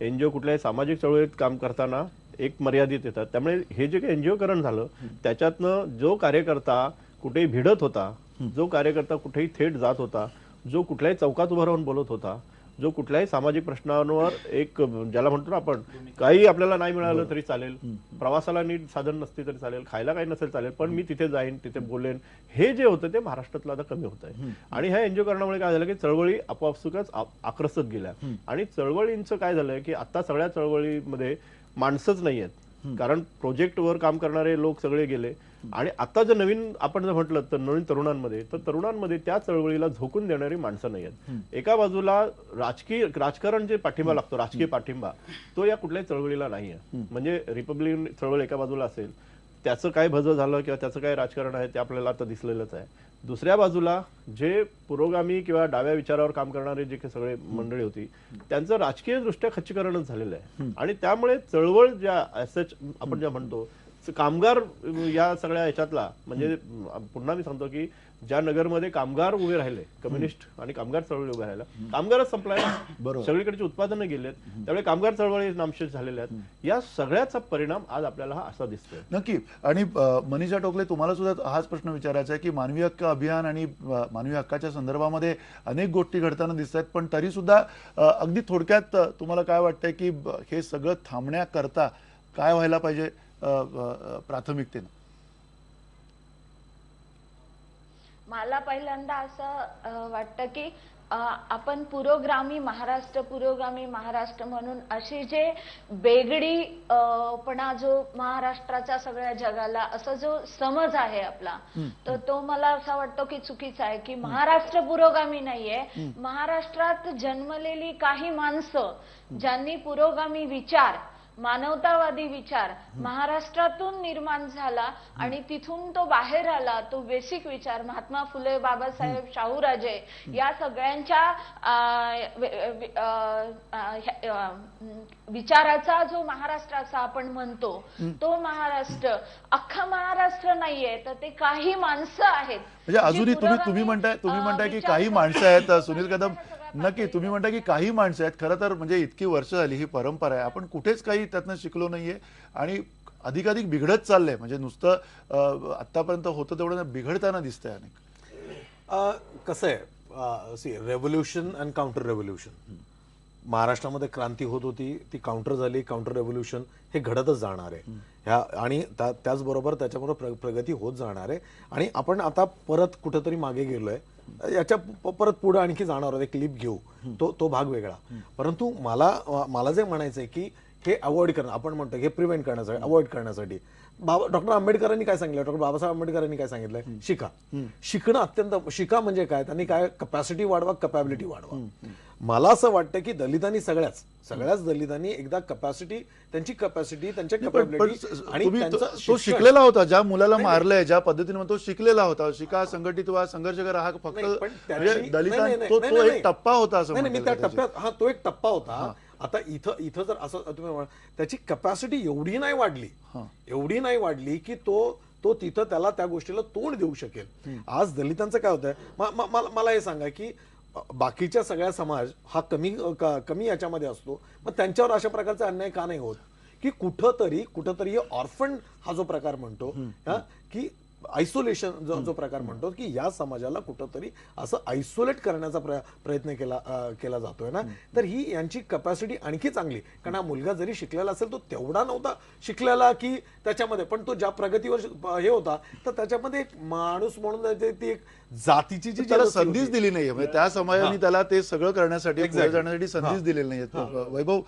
एनजीओ कुठल्याही सामाजिक चळवळीत काम करताना एक मर्यादित येतात. त्यामुळे हे जे काही एनजीओकरण झालं त्याच्यातनं जो कार्यकर्ता कुठेही भिडत होता, जो कार्यकर्ता कुठेही थेट जात होता, जो कुठल्याही चौकात उभा राहून बोलत होता, जो कुठल्याही सामाजिक प्रश्नांवर एक ज्याला म्हणतो ना आपण, काही आपल्याला नाही मिळालं तरी चालेल, प्रवासाला नीट साधन नसते तरी चालेल, खायला काही नसेल चालेल, पण मी तिथे जाईन, तिथे बोलेन, हे जे होतं ते महाराष्ट्रातलं आता कमी होत आहे. आणि ह्या एनजीओ करण्यामुळे काय झालं की चळवळी आपोआपसुकच आक्रसत गेल्या. आणि चळवळींचं काय झालंय की आता सगळ्या चळवळीमध्ये माणसंच नाही आहेत, कारण प्रोजेक्टवर काम करणारे लोक सगळे गेले. आणि आता जर नवीन आपण जर म्हटलं तर नवीन तरुणांमध्ये त्या चळवळीला झोकून देणारी माणसं नाही आहेत. एका बाजूला राजकारण जे पाठिंबा लागतो, राजकीय पाठिंबा, तो या कुठल्याही चळवळीला नाही आहे. म्हणजे रिपब्लिकन चळवळ एका बाजूला असेल, त्याचं काय भजं झालं किंवा त्याचं काय राजकारण आहे ते आपल्याला आता दिसलेलंच आहे. दुसऱ्या बाजूला जे पुरोगामी किंवा डाव्या विचारावर काम करणारे जे काही सगळे मंडळी होती त्यांचं राजकीय दृष्ट्या खच्चीकरणच झालेलं आहे. आणि त्यामुळे चळवळ ज्या आपण ज्या म्हणतो कामगार या सगळ्या ह्याच्यातला, म्हणजे पुन्हा मी सांगतो की ज्या नगरमध्ये कामगार उभे राहिले, कम्युनिस्ट आणि कामगार चळवळी उभ्या राहिला, कामगारच संपलाय, सगळीकडची उत्पादनं गेलेत, त्यामुळे कामगार चळवळी नामशेष झालेल्या आहेत. या सगळ्याचा परिणाम आज आपल्याला हा असा दिसतोय. नक्की. आणि मनीषा टोकले, तुम्हाला सुद्धा हाच प्रश्न विचारायचा आहे की मानवी हक्क अभियान आणि मानवी हक्काच्या संदर्भामध्ये अनेक गोष्टी घडताना दिसत आहेत, पण तरी सुद्धा अगदी थोडक्यात तुम्हाला काय वाटतंय की हे सगळं थांबण्याकरता काय व्हायला पाहिजे प्राथमिकतेनं? मला पहिल्यांदा असं वाटतं की आपण पुरोगामी महाराष्ट्र म्हणून अशी जे वेगळी पणा जो महाराष्ट्राच्या सगळ्या जगाला असा जो समज आहे आपला, तर तो मला असा वाटतो की चुकीचा आहे. की महाराष्ट्र पुरोगामी नाहीये. महाराष्ट्रात जन्मलेली काही माणसं ज्यांनी पुरोगामी विचार, मानवतावादी विचार महाराष्ट्रातून निर्माण झाला आणि तिथून तो बाहेर आला, तो बेसिक विचार महात्मा फुले, बाबासाहेब, शाहूराजे या सगळ्यांच्या विचाराचा जो महाराष्ट्राचा आपण म्हणतो तो महाराष्ट्र, अख्खा महाराष्ट्र नाहीये, तर ते काही माणसं आहेत. म्हणजे अजूनही तुम्ही म्हणताय की काही माणसं आहेत. सुनील कदम, नक्की तुम्ही म्हणता की काही माणसं आहेत. खरं तर म्हणजे इतकी वर्ष झाली ही परंपरा आहे, आपण कुठेच काही त्यातनं शिकलो नाहीये आणि अधिकाधिक बिघडत चाललंय. म्हणजे नुसतं आतापर्यंत होतं तेवढं बिघडताना दिसतंय अनेक. कसं आहे, रेव्होल्युशन अँड काउंटर रेव्होल्युशन, महाराष्ट्रामध्ये क्रांती होत होती, ती काउंटर झाली, काउंटर रेव्होल्युशन हे घडतच जाणार आहे ह्या. आणि त्याचबरोबर त्याच्याबरोबर प्रगती होत जाणार आहे. आणि आपण आता परत कुठेतरी मागे गेलोय, याच्या परत पुढे आणखी जाणार आहोत. एक क्लिप घेऊ, तो भाग वेगळा. परंतु मला जे म्हणायचंय की हे अवॉइड करणं, आपण म्हणतो हे प्रिव्हेंट करण्यासाठी, अवॉइड करण्यासाठी डॉक्टर आंबेडकरांनी काय सांगितलं, डॉक्टर बाबासाहेब आंबेडकरांनी काय सांगितलंय, शिकणं अत्यंत, शिका म्हणजे काय, त्यांनी काय कपॅसिटी वाढवा, कपॅबिलिटी वाढवा. मला असं वाटतं की दलितांनी सगळ्याच दलितांनी एकदा त्यांची कपॅसिटी त्यांच्या कपॅबिलिटी आणि तो शिकलेला होता, ज्या मुलाला मारलंय ज्या पद्धतीने तो शिकलेला होता. शिका, संघटित व्हा, संघर्ष करा, हा फक्त दलितांनी तो एक टप्पा होता असं मी त्या टप्प्यात, हा तो एक टप्पा होता. आता इथं जर असं तुम्ही त्याची कपॅसिटी एवढी नाही वाढली की तो तिथं त्याला त्या गोष्टीला तोंड देऊ शकेल. आज दलितांचं काय होतंय, मला हे सांगा की बाकीच्या सगळ्या समाज हा कमी याच्यामध्ये असतो, मग त्यांच्यावर अशा प्रकारचा अन्याय का नाही होत की कुठंतरी ऑर्फन हा जो प्रकार म्हणतो की आयसोलेशन जो प्रकार म्हणतो की या समाजाला कुठंतरी असं आयसोलेट करण्याचा प्रयत्न केला जातोय ना, तर ही यांची कपॅसिटी आणखी चांगली. कारण हा मुलगा जरी शिकलेला असेल तो तेवढा नव्हता शिकलेला की त्याच्यामध्ये, पण तो ज्या प्रगतीवर हे होता तर त्याच्यामध्ये एक माणूस म्हणून ती एक जातीची जी त्याला संधीच दिली नाहीये. म्हणजे त्या समाजाने त्याला ते सगळं करण्यासाठी, पुढे जाण्यासाठी संधीच दिलेली नाहीये. वैभव,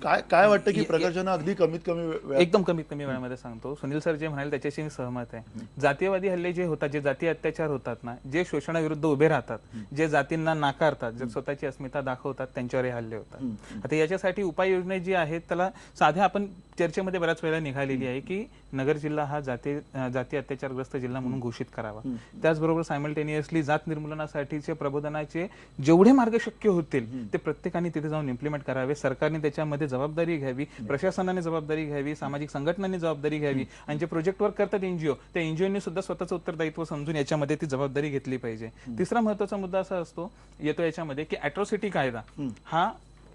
काय वाटतं की प्रकर्षानं अगदी एकदम कमीत कमी वेळामध्ये सांगतो, सुनील सर जे म्हणाले त्याच्याशी मी सहमत आहे. जातीयवादी हल्ले जे होतात, जे जातीय अत्याचार होतात ना, जे शोषणाविरुद्ध उभे राहतात, जे जातींना नाकारतात, जे स्वतःची अस्मिता दाखवतात, त्यांच्यावर हे हल्ले होतात. आता याच्यासाठी उपाययोजना जी आहेत त्याला साध्या आपण चर्चेमध्ये बऱ्याच वेळा निघालेली आहे की नगर जिल्हा हा जाती अत्याचारग्रस्त जिल्हा म्हणून घोषित करावा. त्याचबरोबर सायमल्टेनियसली जात निर्मूलनासाठीचे प्रबोधनाचे जेवढे मार्ग शक्य होतील ते प्रत्येकाने तिथे जाऊन इम्प्लिमेंट करावे. सरकारने त्याच्यामध्ये जबाबदारी घ्यावी, प्रशासनाने जबाबदारी घ्यावी, सामाजिक संघटनांनी जबाबदारी घ्यावी आणि जे प्रोजेक्ट वर्क करतात एनजीओ, त्या एनजीओनी सुद्धा स्वतःचं उत्तरदायित्व समजून याच्यामध्ये ती जबाबदारी घेतली पाहिजे. तिसरा महत्वाचा मुद्दा असा येतो याच्यामध्ये की अॅट्रॉसिटी कायदा हा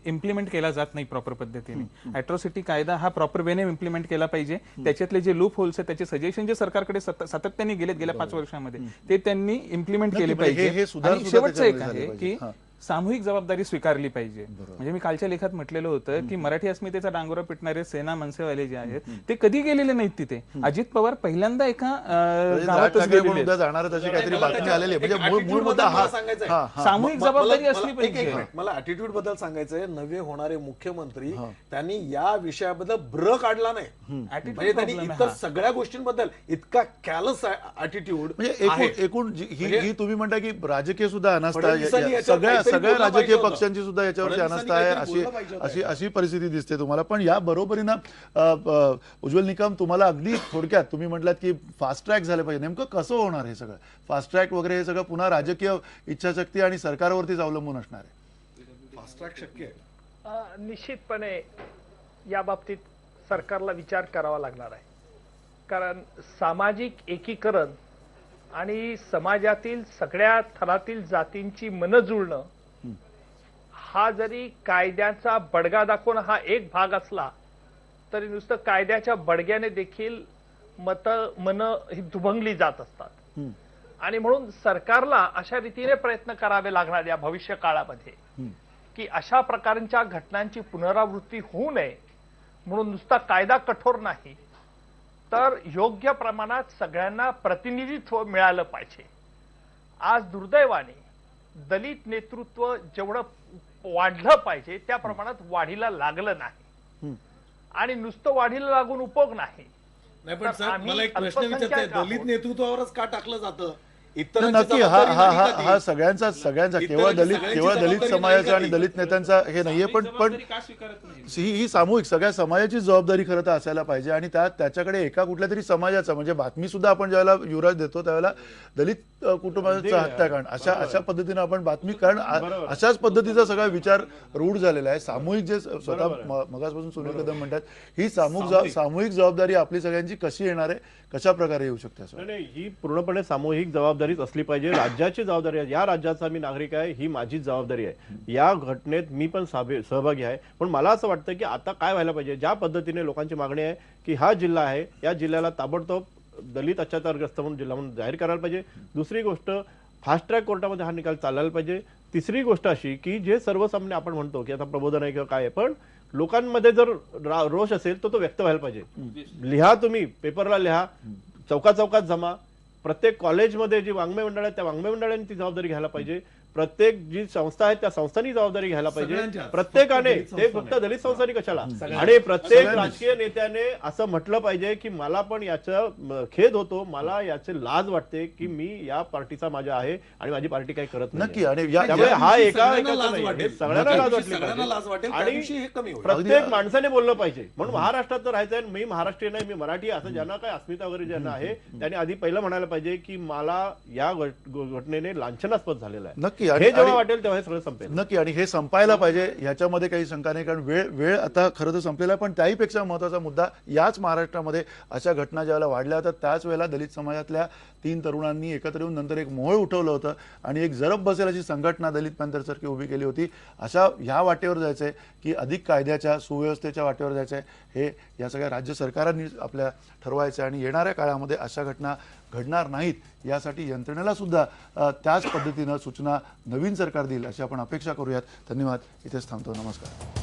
इम्प्लिमेंट केला जात नाही प्रॉपर पद्धतीने. अॅट्रॉसिटी कायदा हा प्रॉपर वेने इम्प्लिमेंट केला पाहिजे. त्याच्यातले जे लूप होल्स आहेत त्याचे सजेशन जे सरकारकडे सातत्याने गेल्या 5 वर्षांमध्ये ते त्यांनी इम्प्लिमेंट केले पाहिजे. आणि शेवटचं एक आहे की सामूहिक जबाबदारी स्वीकारली पाहिजे. म्हणजे मी कालच्या लेखात म्हटलेलं होतं की मराठी अस्मितेचा डांगोरा पिटणारे सेना मनसेवाले जे आहेत ते कधी गेलेले नाहीत तिथे. अजित पवार पहिल्यांदा एका गावातच गेलेले. जाणार तशी काहीतरी बातमी आलेली आहे. म्हणजे मूळ मुद्दा हा सामूहिक जबाबदारी असली पाहिजे. मला ऍटिट्यूड बद्दल सांगायचंय. नवे होणारे मुख्यमंत्री त्यांनी या विषयाबद्दल ब्र काढला नाही. म्हणजे त्यांनी इतर सगळ्या गोष्टींबद्दल इतका कॅलस ऍटिट्यूड. म्हणजे एकूण ही तुम्ही म्हणता की राजकीय सुद्धा अनास्था, सगळ्या राजकीय पक्षांची सुद्धा याच्यावरची अनास्था आहे अशी परिस्थिती दिसते तुम्हाला. पण या बरोबरीनं उज्ज्वल निकम, तुम्हाला अगदी थोडक्यात तुम्ही म्हटलात की फास्ट ट्रॅक झाले पाहिजे. नेमकं कसं होणार हे सगळं? फास्ट ट्रॅक वगैरे हे सगळं पुन्हा राजकीय इच्छाशक्ती आणि सरकारवरतीच अवलंबून असणार आहे. फास्ट ट्रॅक शक्य आहे? निश्चितपणे या बाबतीत सरकारला विचार करावा लागणार आहे. कारण सामाजिक एकीकरण आणि समाजातील सगळ्या थरातील जातींची मन जुळणं हा जरी कायद्याचा बडगा दाखवून हा एक भाग असला तरी नुसतं कायद्याच्या बडग्याने देखील मन ही दुभंगली जात असतात. आणि म्हणून सरकारला अशा रीतीने प्रयत्न करावे लागणार या भविष्य काळामध्ये की अशा प्रकारच्या घटनांची पुनरावृत्ती होऊ नये म्हणून नुसता कायदा कठोर नाही तर योग्य प्रमाणात सगळ्यांना प्रतिनिधित्व मिळालं पाहिजे. आज दुर्दैवाने दलित नेतृत्व जेवढं वाढलं पाहिजे त्या प्रमाणात वाढीला लागलं नाही. आणि नुसतं वाढीला लागून उपयोग नाही. पण साहेब, मला एक प्रश्न विचारायचा, दलित नेतृत्वावरच का टाकलं जातं? नक्की हा सगळ्यांचा केवळ दलित समाजाचा आणि दलित नेत्यांचा हे नाहीये. पण ही सामूहिक सगळ्या समाजाची जबाबदारी खरं तर असायला पाहिजे. आणि त्याच्याकडे एका कुठल्या तरी समाजाचा, म्हणजे बातमी सुद्धा आपण ज्यावेळेला युवराज देतो त्यावेळेला दलित कुटुंबाचा हत्याकांड अशा पद्धतीने आपण बातमी, कारण अशाच पद्धतीचा सगळा विचार रूढ झालेला आहे. सामूहिक जे स्वतः मगासपासून सुनील कदम म्हणतात, ही सामूहिक जबाबदारी आपली सगळ्यांची कशी येणार आहे, कशा प्रकारे येऊ शकते असं? नाही, ही पूर्णपणे सामूहिक जबाबदारीच असली पाहिजे. राज्याची जबाबदारी आहे. या राज्याचा मी नागरिक आहे, ही माझी जबाबदारी आहे. या घटनेत मी पण सहभागी आहे. पण मला असं वाटतं की आता काय व्हायला पाहिजे, ज्या पद्धतीने लोकांची मागणी आहे की हा जिल्हा आहे, या जिल्ह्याला ताबडतोब दलित अत्याचारग्रस्त म्हणून जिल्हा म्हणून जाहीर करायला पाहिजे. दुसरी गोष्ट, फास्ट ट्रॅक कोर्टामध्ये हा निकाल चालायला पाहिजे. तिसरी गोष्ट अशी की जे सर्वसामान्य आपण म्हणतो की आता प्रबोधन आहे किंवा काय आहे, पण लोकांमध्ये जर रोष असेल तर तो व्यक्त व्हायला पाहिजे. लिहा, तुम्ही पेपरला लिहा, चौकात जमा. प्रत्येक कॉलेजमध्ये जी वाङ्मय मंडळ आहेत त्या वाङ्मय मंडळांनी ती जबाबदारी घ्यायला पाहिजे. प्रत्येक जी संस्था आहे त्या संस्थांनी जबाबदारी घ्यायला पाहिजे. प्रत्येकाने, ते फक्त दलित संस्थांनी कशाला, आणि प्रत्येक राजकीय नेत्याने असं म्हटलं पाहिजे की मला पण याचा खेद होतो, मला याचे लाज वाटते की मी या पार्टीचा माझ्या आहे आणि माझी पार्टी काही करत नक्की. आणि त्यामुळे हा सगळ्यांना लाज वाटली आणि प्रत्येक माणसाने बोललं पाहिजे. म्हणून महाराष्ट्रात जर राहायचंय, मी महाराष्ट्रीयन आहे, मी मराठी, असं ज्यांना काय अस्मिता वगैरे ज्यांना आहे त्यांनी आधी पहिलं म्हणायला पाहिजे की मला या घटनेने लांछनास्पद झालेला आहे. नक्की. हे जेव्हा वाटेल तेव्हा हे सगळं संपेल. नक्की. आणि हे संपायला पाहिजे, ह्याच्यामध्ये काही शंका नाही. कारण वेळ आता खरं तर संपलेला आहे. पण त्याहीपेक्षा महत्वाचा मुद्दा, याच महाराष्ट्रामध्ये अशा घटना ज्यावेळेला वाढल्या होत्या त्याच वेळेला दलित समाजातल्या 3 तरुणांनी एकत्र येऊन नंतर एक मोहोळ उठवलं होतं आणि एक जरब बसेल अशी संघटना दलित पॅंथरसारखी उभी केली होती. अशा ह्या वाटेवर जायचंय की अधिक कायद्याच्या सुव्यवस्थेच्या वाटेवर जायचंय, हे या सगळ्या राज्य सरकारांनी आपल्या ठरवायचं. आणि येणाऱ्या काळामध्ये अशा घटना घडणार नाहीत यासाठी यंत्रणेला सुद्धा त्याच पद्धतीनं सूचना नवीन सरकार देईल अशी आपण अपेक्षा करूयात. धन्यवाद. इथेच थांबतो. नमस्कार.